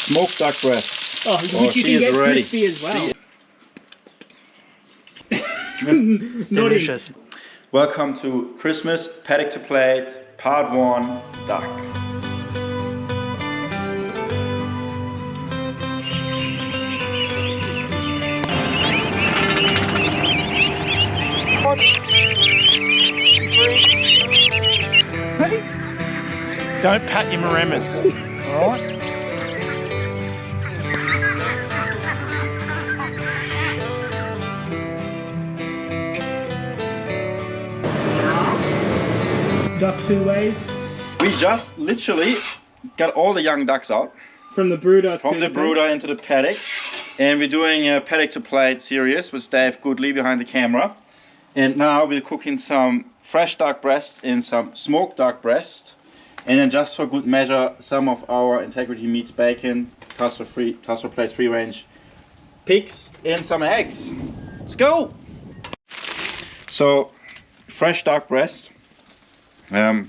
Smoked duck breast. Oh, which you can get crispy as well. Delicious. Welcome to Christmas Paddock to Plate, Part 1, Duck. Don't pat your maremas, alright? Duck 2 ways. We just literally got all the young ducks out. From the brooder From the brooder into the paddock. And we're doing a Paddock to Plate series with Dave Goodley behind the camera. And now we're cooking some fresh duck breast and some smoked duck breast. And then just for good measure, some of our Integrity Meats bacon, Tasser Place free range pigs, and some eggs. Let's go! So, fresh duck breast.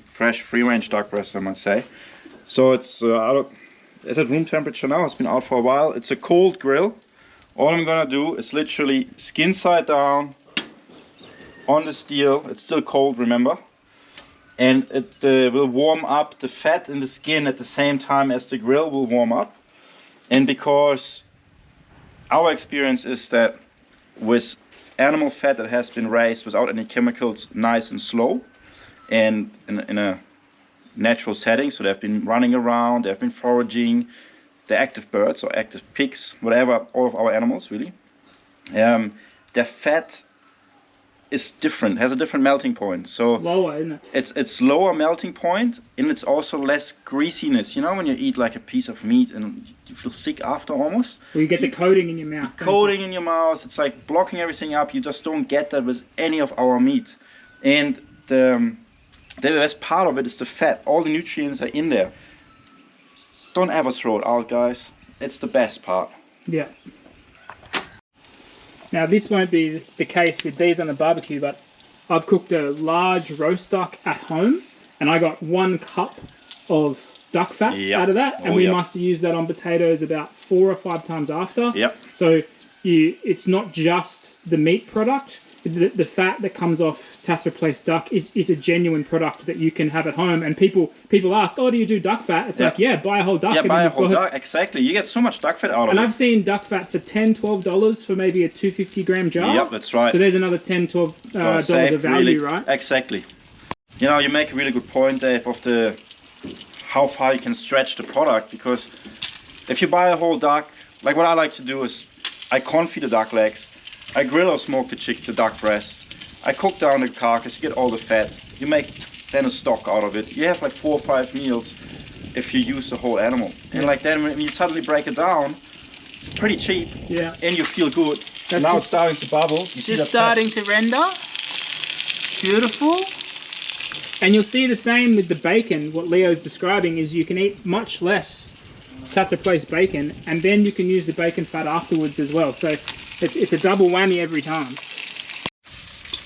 Fresh free-range duck breast, I might say. So it's it's at room temperature now. It's been out for a while. It's a cold grill. All I'm gonna do is literally skin side down on the steel. It's still cold, remember, and it will warm up the fat in the skin at the same time as the grill will warm up. And because our experience is that with animal fat that has been raised without any chemicals, nice and slow, and in a natural setting, so they've been running around, they've been foraging, they're active birds or active pigs, whatever, all of our animals really. Their fat is different, has a different melting point. So lower, isn't it? It's lower melting point, and it's also less greasiness. You know when you eat like a piece of meat and you feel sick after almost? Well, you get the coating in your mouth. Coating in your mouth, it's like blocking everything up. You just don't get that with any of our meat. And the best part of it is the fat. All the nutrients are in there. Don't ever throw it out, guys. It's the best part. Yeah. Now this won't be the case with these on the barbecue, but I've cooked a large roast duck at home, and I got 1 cup of duck fat out of that, and we must have used that on potatoes about 4 or 5 times after. Yep. So it's not just the meat product. The fat that comes off Tathra Place duck is a genuine product that you can have at home. And people ask, oh, do you do duck fat? It's like, yeah, buy a whole duck. Yeah, buy a whole duck, exactly. You get so much duck fat out of it. And I've seen duck fat for $10, $12 for maybe a 250 gram jar. Yep, that's right. So there's another $10, $12 of value, really, right? Exactly. You know, you make a really good point, Dave, of how far you can stretch the product, because if you buy a whole duck, like what I like to do is I confit the duck legs, I grill or smoke the duck breast, I cook down the carcass, you get all the fat, you make then a stock out of it. You have like 4 or 5 meals if you use the whole animal. And like then when you suddenly break it down, pretty cheap, and you feel good. That's now it's starting to bubble. You see just starting to render. Beautiful. And you'll see the same with the bacon. What Leo's describing is you can eat much less Tathra Place bacon, and then you can use the bacon fat afterwards as well. So it's a double whammy every time.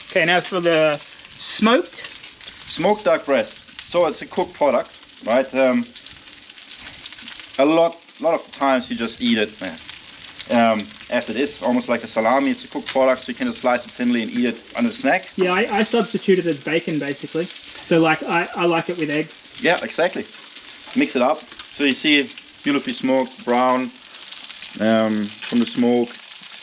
Okay, now for the smoked duck breast. So it's a cooked product, right? A lot of times you just eat it as it is, almost like a salami. It's a cooked product, so you can just slice it thinly and eat it on a snack. Yeah, I substitute it as bacon basically. So like I like it with eggs. Yeah, exactly. Mix it up. So you see it beautifully smoked, brown from the smoke.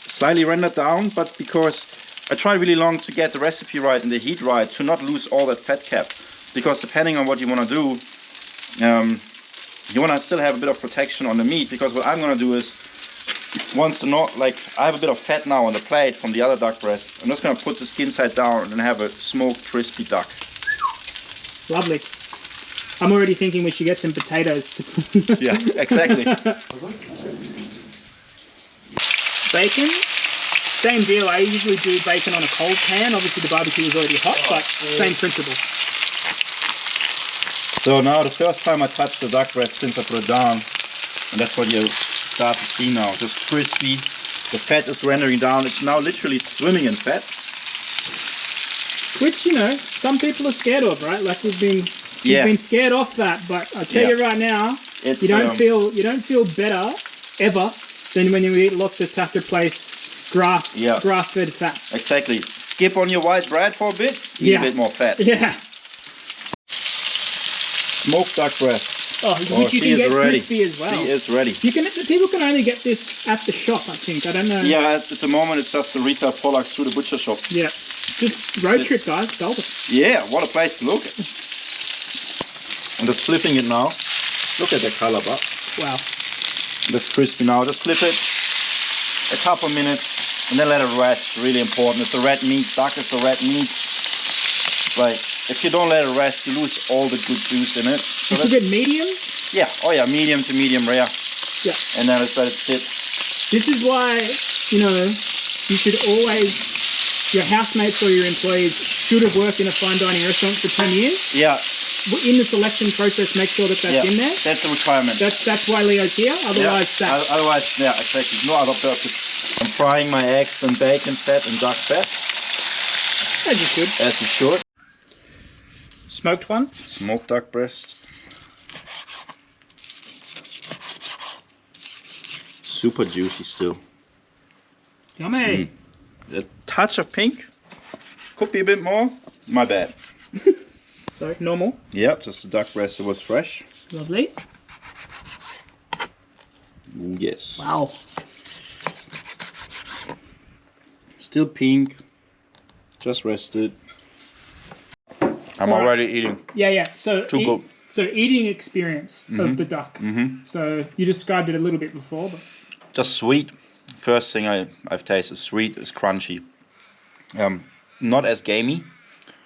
Slightly rendered down, but because I tried really long to get the recipe right and the heat right, to not lose all that fat cap. Because depending on what you want to do, you want to still have a bit of protection on the meat. Because what I'm going to do is, I have a bit of fat now on the plate from the other duck breast. I'm just going to put the skin side down and have a smoked, crispy duck. Lovely. I'm already thinking we should get some potatoes. Yeah, exactly. Bacon, same deal. I usually do bacon on a cold pan. Obviously the barbecue is already hot, but same principle. So now the first time I touched the duck breast since I put it down, and that's what you start to see now. Just crispy, the fat is rendering down. It's now literally swimming in fat. Which, you know, some people are scared of, right? Like we've been scared off that, but I tell you right now, It's, you don't feel better ever than when you eat lots of Tatter Place grass-fed fat. Exactly. Skip on your white bread for a bit. Eat a bit more fat. Yeah. Smoked duck breast. Oh, which you can get crispy as well. She is ready. People can only get this at the shop, I think. I don't know. Yeah, at the moment it's just the retail products through the butcher shop. Yeah. Just road trip, guys. Dalton. Yeah, what a place to look. I'm just flipping it now. Look at the color, but. Wow. That's crispy now. Just flip it a couple minutes and then let it rest. Really important. It's a red meat. Duck is a red meat. Like, if you don't let it rest, you lose all the good juice in it. So you cook it medium? Yeah. Oh yeah, medium to medium rare. Yeah. And then let's let it sit. This is why, you should always, your housemates or your employees should have worked in a fine dining restaurant for 10 years. Yeah. In the selection process, make sure that that's in there. That's the requirement. That's why Leo's here. Otherwise, sacked. Otherwise, yeah, exactly. No other purpose. I'm frying my eggs and bacon fat and duck fat. As you should. As you should. Smoked one. Smoked duck breast. Super juicy still. Yummy. A touch of pink. Could be a bit more. My bad. So, normal. Yep, just the duck breast that was fresh. Lovely. Yes. Wow. Still pink. Just rested. I'm already eating. Yeah. So, Too good. So, eating experience of the duck. So, you described it a little bit before, but just sweet. First thing I've tasted sweet is crunchy. Not as gamey,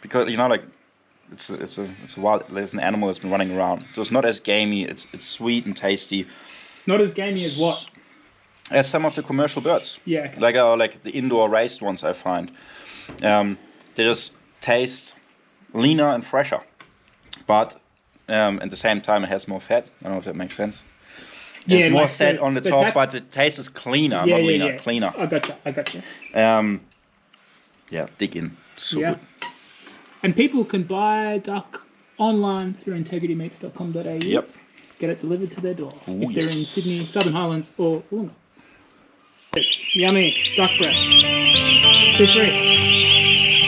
because like it's a wild. There's an animal that's been running around, so it's not as gamey. It's sweet and tasty. Not as gamey as what? As some of the commercial birds. Yeah. Okay. Like the indoor raised ones I find. They just taste leaner and fresher, but at the same time it has more fat. I don't know if that makes sense. There's more fat on the top, but the taste is cleaner, not leaner, cleaner. I gotcha. Yeah, dig in. So good. And people can buy duck online through integritymeats.com.au. Yep. Get it delivered to their door if they're in yes. Sydney, Southern Highlands, or Wollongong. Yes, yummy duck breast. Feel free.